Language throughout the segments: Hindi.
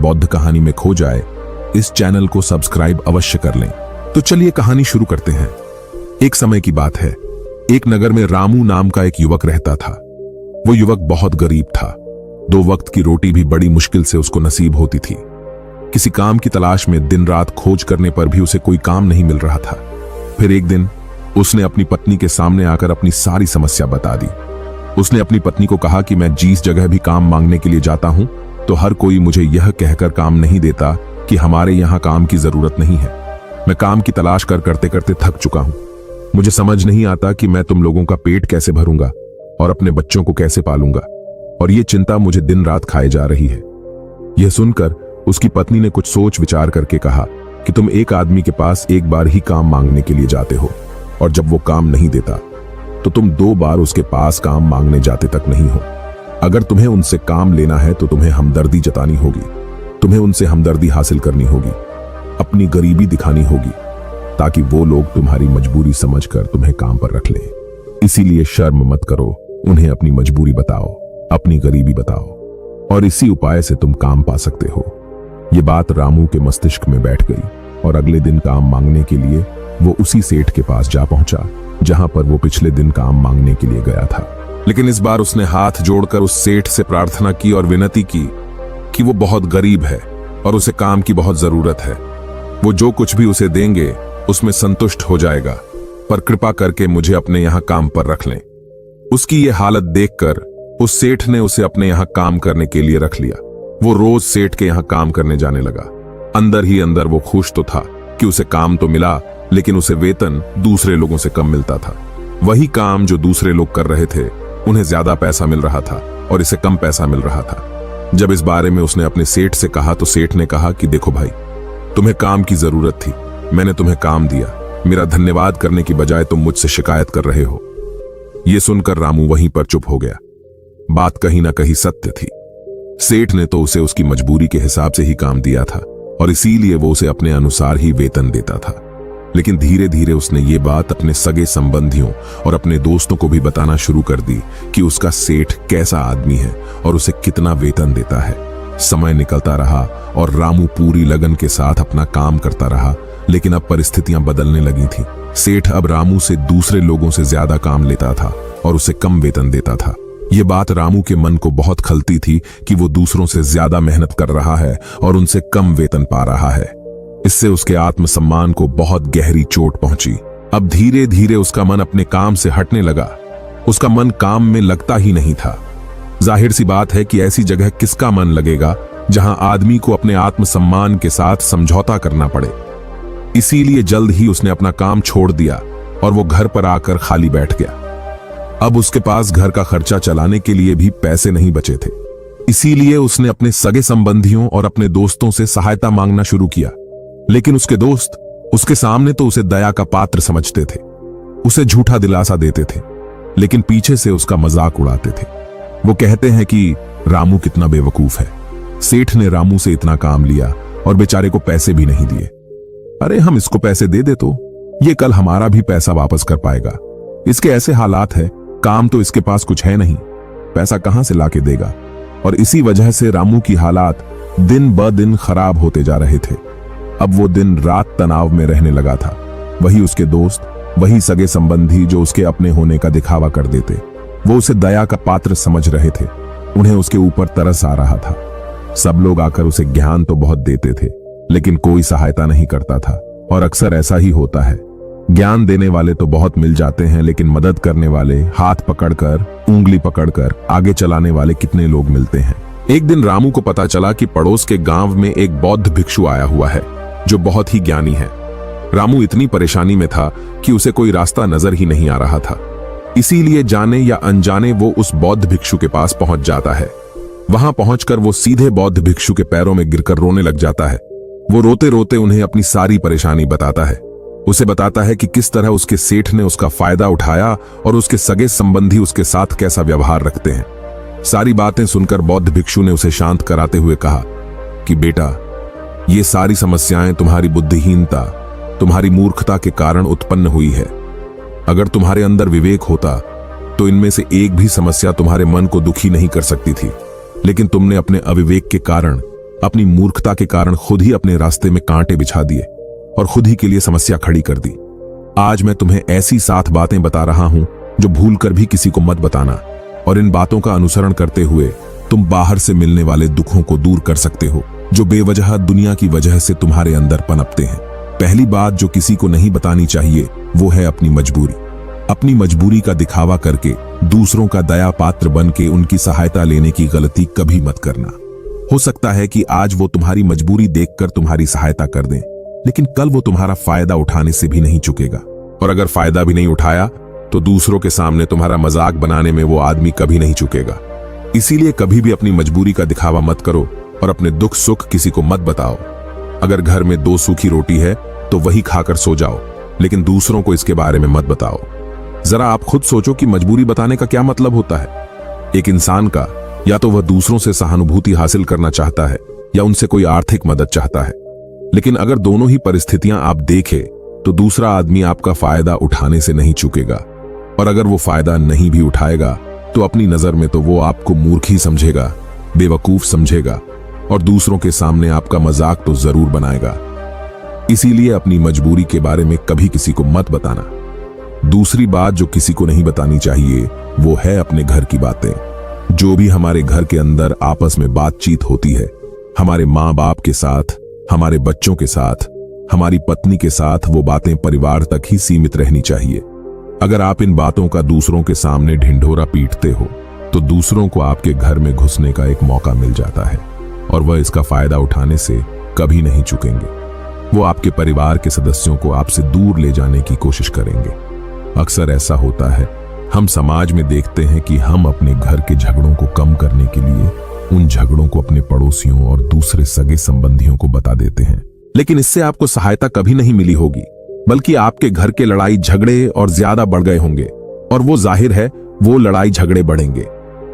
बौद्ध कहानी में खो जाए, इस चैनल को सब्सक्राइब अवश्य कर लें। तो चलिए कहानी शुरू करते हैं। एक समय की बात है, एक नगर में रामू नाम का एक युवक रहता था। वो युवक बहुत गरीब था। 2 वक्त की रोटी भी बड़ी मुश्किल से उसको नसीब होती थी। किसी काम की तलाश में दिन रात खोज करने पर भी उसे कोई काम नहीं मिल रहा था। फिर एक दिन उसने अपनी पत्नी के सामने आकर अपनी सारी समस्या बता दी। उसने अपनी पत्नी को कहा कि मैं जिस जगह भी काम मांगने के लिए जाता हूं तो हर कोई मुझे यह कहकर काम नहीं देता कि हमारे यहां काम की जरूरत नहीं है। मैं काम की तलाश करते करते थक चुका हूं। मुझे समझ नहीं आता कि मैं तुम लोगों का पेट कैसे भरूंगा और अपने बच्चों को कैसे पालूंगा, और ये चिंता मुझे दिन रात खाए जा रही है। यह सुनकर उसकी पत्नी ने कुछ सोच विचार करके कहा कि तुम एक आदमी के पास एक बार ही काम मांगने के लिए जाते हो, और जब वो काम नहीं देता तो तुम 2 बार उसके पास काम मांगने जाते तक नहीं हो। अगर तुम्हें उनसे काम लेना है तो तुम्हें हमदर्दी जतानी होगी, तुम्हें उनसे हमदर्दी हासिल करनी होगी, अपनी गरीबी दिखानी होगी, ताकि वो लोग तुम्हारी मजबूरी समझकर तुम्हें काम पर रख लें। इसीलिए शर्म मत करो, उन्हें अपनी मजबूरी बताओ, अपनी गरीबी बताओ, और इसी उपाय से तुम काम पा सकते हो। ये बात रामू के मस्तिष्क में बैठ गई और अगले दिन काम मांगने के लिए वो उसी सेठ के पास जा पहुंचा जहां पर वो पिछले दिन काम मांगने के लिए गया था। लेकिन इस बार उसने हाथ जोड़कर उस सेठ से प्रार्थना की और विनती की कि वो बहुत गरीब है और उसे काम की बहुत जरूरत है। वो जो कुछ भी उसे देंगे उसमें संतुष्ट हो जाएगा, पर कृपा करके मुझे अपने यहां काम पर रख लें। उसकी ये हालत देखकर उस सेठ ने उसे अपने यहां काम करने के लिए रख लिया। वो रोज सेठ के यहां काम करने जाने लगा। अंदर ही अंदर वो खुश तो था कि उसे काम तो मिला, लेकिन उसे वेतन दूसरे लोगों से कम मिलता था। वही काम जो दूसरे लोग कर रहे थे उन्हें ज्यादा पैसा मिल रहा था और इसे कम पैसा मिल रहा था। जब इस बारे में उसने अपने सेठ से कहा तो सेठ ने कहा कि देखो भाई, तुम्हें काम की जरूरत थी, मैंने तुम्हें काम दिया, मेरा धन्यवाद करने की बजाय तुम मुझसे शिकायत कर रहे हो। यह सुनकर रामू वहीं पर चुप हो गया। बात कहीं ना कहीं सत्य थी। सेठ ने तो उसे उसकी मजबूरी के हिसाब से ही काम दिया था और इसीलिए वो उसे अपने अनुसार ही वेतन देता था। लेकिन धीरे धीरे उसने ये बात अपने सगे संबंधियों और अपने दोस्तों को भी बताना शुरू कर दी कि उसका सेठ कैसा आदमी है और उसे कितना वेतन देता है। समय निकलता रहा और रामू पूरी लगन के साथ अपना काम करता रहा, लेकिन अब परिस्थितियां बदलने लगी थी। सेठ अब रामू से दूसरे लोगों से ज्यादा काम लेता था और उसे कम वेतन देता था। ये बात रामू के मन को बहुत खलती थी कि वो दूसरों से ज्यादा मेहनत कर रहा है और उनसे कम वेतन पा रहा है। इससे उसके आत्मसम्मान को बहुत गहरी चोट पहुंची। अब धीरे धीरे उसका मन अपने काम से हटने लगा। उसका मन काम में लगता ही नहीं था। जाहिर सी बात है कि ऐसी जगह किसका मन लगेगा जहां आदमी को अपने आत्मसम्मान के साथ समझौता करना पड़े। इसीलिए जल्द ही उसने अपना काम छोड़ दिया और वो घर पर आकर खाली बैठ गया। अब उसके पास घर का खर्चा चलाने के लिए भी पैसे नहीं बचे थे। इसीलिए उसने अपने सगे संबंधियों और अपने दोस्तों से सहायता मांगना शुरू किया। लेकिन उसके दोस्त उसके सामने तो उसे दया का पात्र समझते थे, उसे झूठा दिलासा देते थे, लेकिन पीछे से उसका मजाक उड़ाते थे। वो कहते हैं कि रामू कितना बेवकूफ है, सेठ ने रामू से इतना काम लिया और बेचारे को पैसे भी नहीं दिए। अरे हम इसको पैसे दे दे तो ये कल हमारा भी पैसा वापस कर पाएगा। इसके ऐसे हालात है, काम तो इसके पास कुछ है नहीं, पैसा कहां से लाके देगा। और इसी वजह से रामू की हालात दिन ब दिन खराब होते जा रहे थे। अब वो दिन रात तनाव में रहने लगा था। वही उसके दोस्त, वही सगे संबंधी जो उसके अपने होने का दिखावा कर देते, वो उसे दया का पात्र समझ रहे थे। उन्हें उसके ऊपर तरस आ रहा था। सब लोग आकर उसे ज्ञान तो बहुत देते थे, लेकिन कोई सहायता नहीं करता था। और अक्सर ऐसा ही होता है, ज्ञान देने वाले तो बहुत मिल जाते हैं, लेकिन मदद करने वाले, हाथ पकड़कर, उंगली पकड़कर आगे चलाने वाले कितने लोग मिलते हैं। एक दिन रामू को पता चला कि पड़ोस के गांव में एक बौद्ध भिक्षु आया हुआ है जो बहुत ही ज्ञानी है। रामू इतनी परेशानी में था कि उसे कोई रास्ता नजर ही नहीं आ रहा था। इसीलिए जाने या अनजाने वो उस बौद्ध भिक्षु के पास पहुंच जाता है। वहां पहुंचकर वो सीधे बौद्ध भिक्षु के पैरों में गिरकर रोने लग जाता है। वो रोते रोते उन्हें अपनी सारी परेशानी बताता है। उसे बताता है कि किस तरह उसके सेठ ने उसका फायदा उठाया और उसके सगे संबंधी उसके साथ कैसा व्यवहार रखते हैं। सारी बातें सुनकर बौद्ध भिक्षु ने उसे शांत कराते हुए कहा कि बेटा, ये सारी समस्याएं तुम्हारी बुद्धिहीनता, तुम्हारी मूर्खता के कारण उत्पन्न हुई है। अगर तुम्हारे अंदर विवेक होता तो इनमें से एक भी समस्या तुम्हारे मन को दुखी नहीं कर सकती थी, लेकिन तुमने अपने अविवेक के कारण अपनी मूर्खता के कारण खुद ही अपने रास्ते में कांटे बिछा दिए और खुद ही के लिए समस्या खड़ी कर दी। आज मैं तुम्हें ऐसी 7 बातें बता रहा हूं जो भूलकर भी किसी को मत बताना, और इन बातों का अनुसरण करते हुए तुम बाहर से मिलने वाले दुखों को दूर कर सकते हो जो बेवजह दुनिया की वजह से तुम्हारे अंदर पनपते हैं। पहली बात जो किसी को नहीं बतानी चाहिए वो है अपनी मजबूरी। अपनी मजबूरी का दिखावा करके दूसरों का दया पात्र बन के उनकी सहायता लेने की गलती कभी मत करना। हो सकता है कि आज वो तुम्हारी मजबूरी देखकर तुम्हारी सहायता कर दें, लेकिन कल वो तुम्हारा फायदा उठाने से भी नहीं चुकेगा, और अगर फायदा भी नहीं उठाया तो दूसरों के सामने तुम्हारा मजाक बनाने में वो आदमी कभी नहीं चुकेगा। इसीलिए कभी भी अपनी मजबूरी का दिखावा मत करो और अपने दुख सुख किसी को मत बताओ। अगर घर में 2 सूखी रोटी है तो वही खाकर सो जाओ, लेकिन दूसरों को इसके बारे में मत बताओ। जरा आप खुद सोचो कि मजबूरी बताने का क्या मतलब होता है। एक इंसान का या तो वह दूसरों से सहानुभूति हासिल करना चाहता है या उनसे कोई आर्थिक मदद चाहता है, लेकिन अगर दोनों ही परिस्थितियां आप देखें तो दूसरा आदमी आपका फायदा उठाने से नहीं चूकेगा, और अगर वो फायदा नहीं भी उठाएगा तो अपनी नजर में तो वो आपको मूर्ख ही समझेगा, बेवकूफ समझेगा, और दूसरों के सामने आपका मजाक तो जरूर बनाएगा। इसीलिए अपनी मजबूरी के बारे में कभी किसी को मत बताना। दूसरी बात जो किसी को नहीं बतानी चाहिए वो है अपने घर की बातें। जो भी हमारे घर के अंदर आपस में बातचीत होती है, हमारे माँ बाप के साथ, हमारे बच्चों के साथ, हमारी पत्नी के साथ, वो बातें परिवार तक ही सीमित रहनी चाहिए। अगर आप इन बातों का दूसरों के सामने ढिंढोरा पीटते हो तो दूसरों को आपके घर में घुसने का एक मौका मिल जाता है, और वह इसका फायदा उठाने से कभी नहीं चूकेंगे। वो आपके परिवार के सदस्यों को आपसे दूर ले जाने की कोशिश करेंगे। अक्सर ऐसा होता है, हम समाज में देखते हैं कि हम अपने घर के झगड़ों को कम करने के लिए उन झगड़ों को अपने पड़ोसियों और दूसरे सगे संबंधियों को बता देते हैं, लेकिन इससे आपको सहायता कभी नहीं मिली होगी, बल्कि आपके घर के लड़ाई झगड़े और ज्यादा बढ़ गए होंगे, और वो जाहिर है वो लड़ाई झगड़े बढ़ेंगे।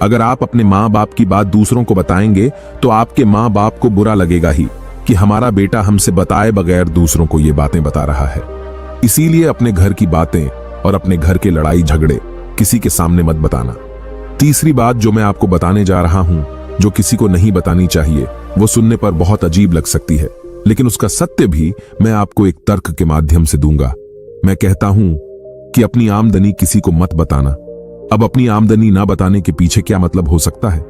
अगर आप अपने माँ बाप की बात दूसरों को बताएंगे तो आपके माँ बाप को बुरा लगेगा ही कि हमारा बेटा हमसे बताए बगैर दूसरों को ये बातें बता रहा है। इसीलिए अपने घर की बातें और अपने घर के लड़ाई झगड़े किसी के सामने मत बताना। तीसरी बात जो मैं आपको बताने जा रहा हूं, जो किसी को नहीं बतानी चाहिए, वो सुनने पर बहुत अजीब लग सकती है, लेकिन उसका सत्य भी मैं आपको एक तर्क के माध्यम से दूंगा। मैं कहता हूं कि अपनी आमदनी किसी को मत बताना। अब अपनी आमदनी ना बताने के पीछे क्या मतलब हो सकता है?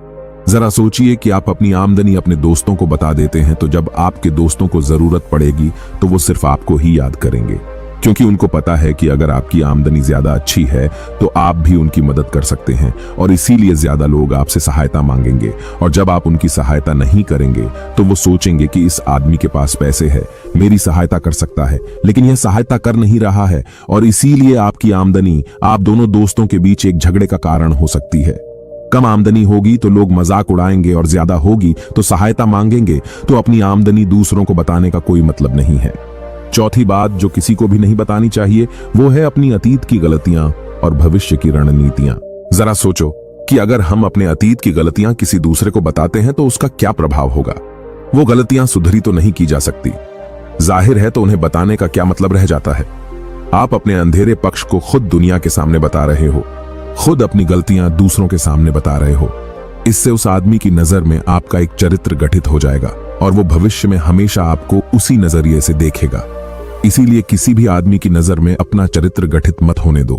जरा सोचिए कि आप अपनी आमदनी अपने दोस्तों को बता देते हैं, तो जब आपके दोस्तों को जरूरत पड़ेगी तो वो सिर्फ आपको ही याद करेंगे, क्योंकि उनको पता है कि अगर आपकी आमदनी ज्यादा अच्छी है तो आप भी उनकी मदद कर सकते हैं, और इसीलिए ज्यादा लोग आपसे सहायता मांगेंगे। और जब आप उनकी सहायता नहीं करेंगे तो वो सोचेंगे कि इस आदमी के पास पैसे है, मेरी सहायता कर सकता है, लेकिन यह सहायता कर नहीं रहा है, और इसीलिए आपकी आमदनी आप दोनों दोस्तों के बीच एक झगड़े का कारण हो सकती है। कम आमदनी होगी तो लोग मजाक उड़ाएंगे, और ज्यादा होगी तो सहायता मांगेंगे, तो अपनी आमदनी दूसरों को बताने का कोई मतलब नहीं है। चौथी बात जो किसी को भी नहीं बतानी चाहिए वो है अपनी अतीत की गलतियां और भविष्य की रणनीतियां। जरा सोचो कि अगर हम अपने अतीत की गलतियां किसी दूसरे को बताते हैं तो उसका क्या प्रभाव होगा। वो गलतियां सुधरी तो नहीं की जा सकती, जाहिर है, तो उन्हें बताने का क्या मतलब रह जाता है। आप अपने अंधेरे पक्ष को खुद दुनिया के सामने बता रहे हो, खुद अपनी गलतियां दूसरों के सामने बता रहे हो। इससे उस आदमी की नजर में आपका एक चरित्र गठित हो जाएगा, और वो भविष्य में हमेशा आपको उसी नजरिए से देखेगा। इसीलिए किसी भी आदमी की नजर में अपना चरित्र गठित मत होने दो,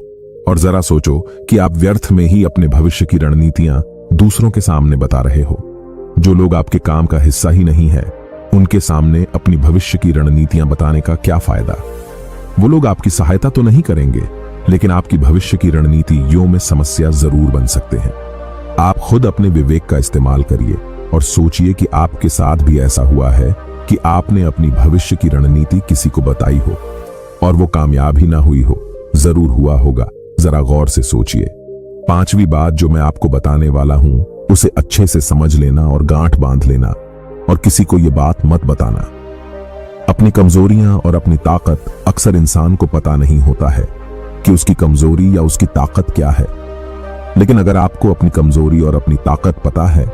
और जरा सोचो कि आप व्यर्थ में ही अपने भविष्य की रणनीतियां दूसरों के सामने बता रहे हो। जो लोग आपके काम का हिस्सा ही नहीं है, उनके सामने अपनी भविष्य की रणनीतियां बताने का क्या फायदा? वो लोग आपकी सहायता तो नहीं करेंगे, लेकिन आपकी भविष्य की रणनीतियों में समस्या जरूर बन सकते हैं। आप खुद अपने विवेक का इस्तेमाल करिए और सोचिए कि आपके साथ भी ऐसा हुआ है कि आपने अपनी भविष्य की रणनीति किसी को बताई हो और वो कामयाब ही ना हुई हो। जरूर हुआ होगा, जरा गौर से सोचिए। पांचवी बात जो मैं आपको बताने वाला हूं, उसे अच्छे से समझ लेना और गांठ बांध लेना, और किसी को यह बात मत बताना। अपनी कमजोरियां और अपनी ताकत अक्सर इंसान को पता नहीं होता है कि उसकी कमजोरी या उसकी ताकत क्या है, लेकिन अगर आपको अपनी कमजोरी और अपनी ताकत पता है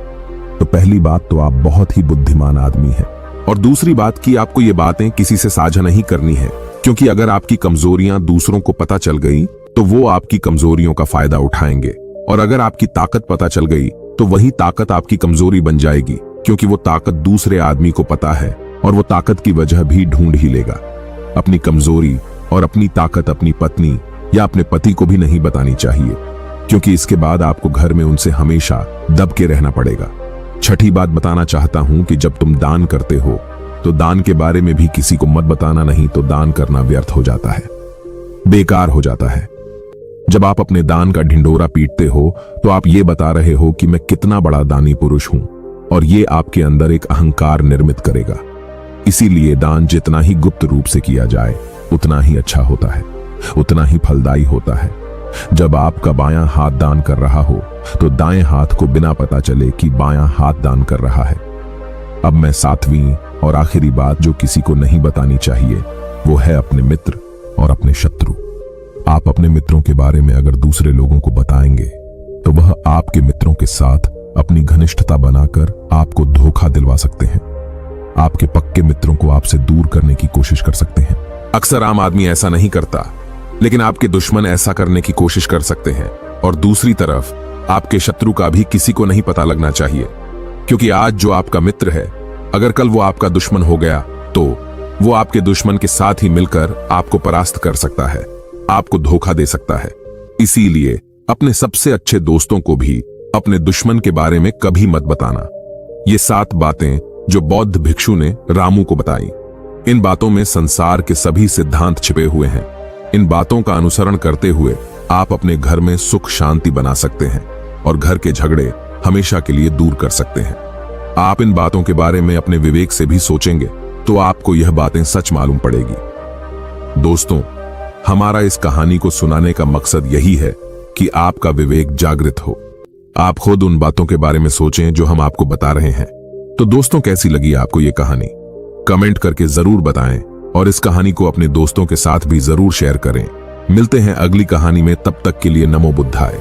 तो पहली बात तो आप बहुत ही बुद्धिमान आदमी हैं, और दूसरी बात कि आपको ये बातें किसी से साझा नहीं करनी है, क्योंकि अगर आपकी कमजोरियां दूसरों को पता चल गई तो वो आपकी कमजोरियों का फायदा उठाएंगे, और अगर आपकी ताकत पता चल गई तो वही ताकत आपकी कमजोरी बन जाएगी, क्योंकि वो ताकत दूसरे आदमी को पता है और वो ताकत की वजह भी ढूंढ ही लेगा। अपनी कमजोरी और अपनी ताकत अपनी पत्नी या अपने पति को भी नहीं बतानी चाहिए, क्योंकि इसके बाद आपको घर में उनसे हमेशा दब के रहना पड़ेगा। छठी बात बताना चाहता हूं कि जब तुम दान करते हो तो दान के बारे में भी किसी को मत बताना, नहीं तो दान करना व्यर्थ हो जाता है, बेकार हो जाता है। जब आप अपने दान का ढिंढोरा पीटते हो तो आप ये बता रहे हो कि मैं कितना बड़ा दानी पुरुष हूं, और ये आपके अंदर एक अहंकार निर्मित करेगा। इसीलिए दान जितना ही गुप्त रूप से किया जाए उतना ही अच्छा होता है, उतना ही फलदायी होता है। जब आपका बायां हाथ दान कर रहा हो तो दाएं हाथ को बिना पता चले कि बायां हाथ दान कर रहा है। अब मैं सातवीं और आखिरी बात जो किसी को नहीं बतानी चाहिए वो है अपने मित्र और अपने शत्रु। आप अपने मित्रों के बारे में अगर दूसरे लोगों को बताएंगे तो वह आपके मित्रों के साथ अपनी घनिष्ठता बनाकर आपको धोखा दिलवा सकते हैं। आपके पक्के मित्रों को आपसे दूर करने की कोशिश कर सकते हैं। अक्सर आम आदमी ऐसा नहीं करता, लेकिन आपके दुश्मन ऐसा करने की कोशिश कर सकते हैं। और दूसरी तरफ आपके शत्रु का भी किसी को नहीं पता लगना चाहिए, क्योंकि आज जो आपका मित्र है अगर कल वो आपका दुश्मन हो गया तो वो आपके दुश्मन के साथ ही मिलकर आपको परास्त कर सकता है, आपको धोखा दे सकता है। इसीलिए अपने सबसे अच्छे दोस्तों को भी अपने दुश्मन के बारे में कभी मत बताना। ये 7 बातें जो बौद्ध भिक्षु ने रामू को बताई, इन बातों में संसार के सभी सिद्धांत छिपे हुए हैं। इन बातों का अनुसरण करते हुए आप अपने घर में सुख शांति बना सकते हैं और घर के झगड़े हमेशा के लिए दूर कर सकते हैं। आप इन बातों के बारे में अपने विवेक से भी सोचेंगे तो आपको यह बातें सच मालूम पड़ेगी। दोस्तों, हमारा इस कहानी को सुनाने का मकसद यही है कि आपका विवेक जागृत हो। आप खुद उन बातों के बारे में सोचें जो हम आपको बता रहे हैं। तो दोस्तों, कैसी लगी आपको ये कहानी? कमेंट करके जरूर बताएं और इस कहानी को अपने दोस्तों के साथ भी जरूर शेयर करें। मिलते हैं अगली कहानी में, तब तक के लिए नमो बुद्धाय।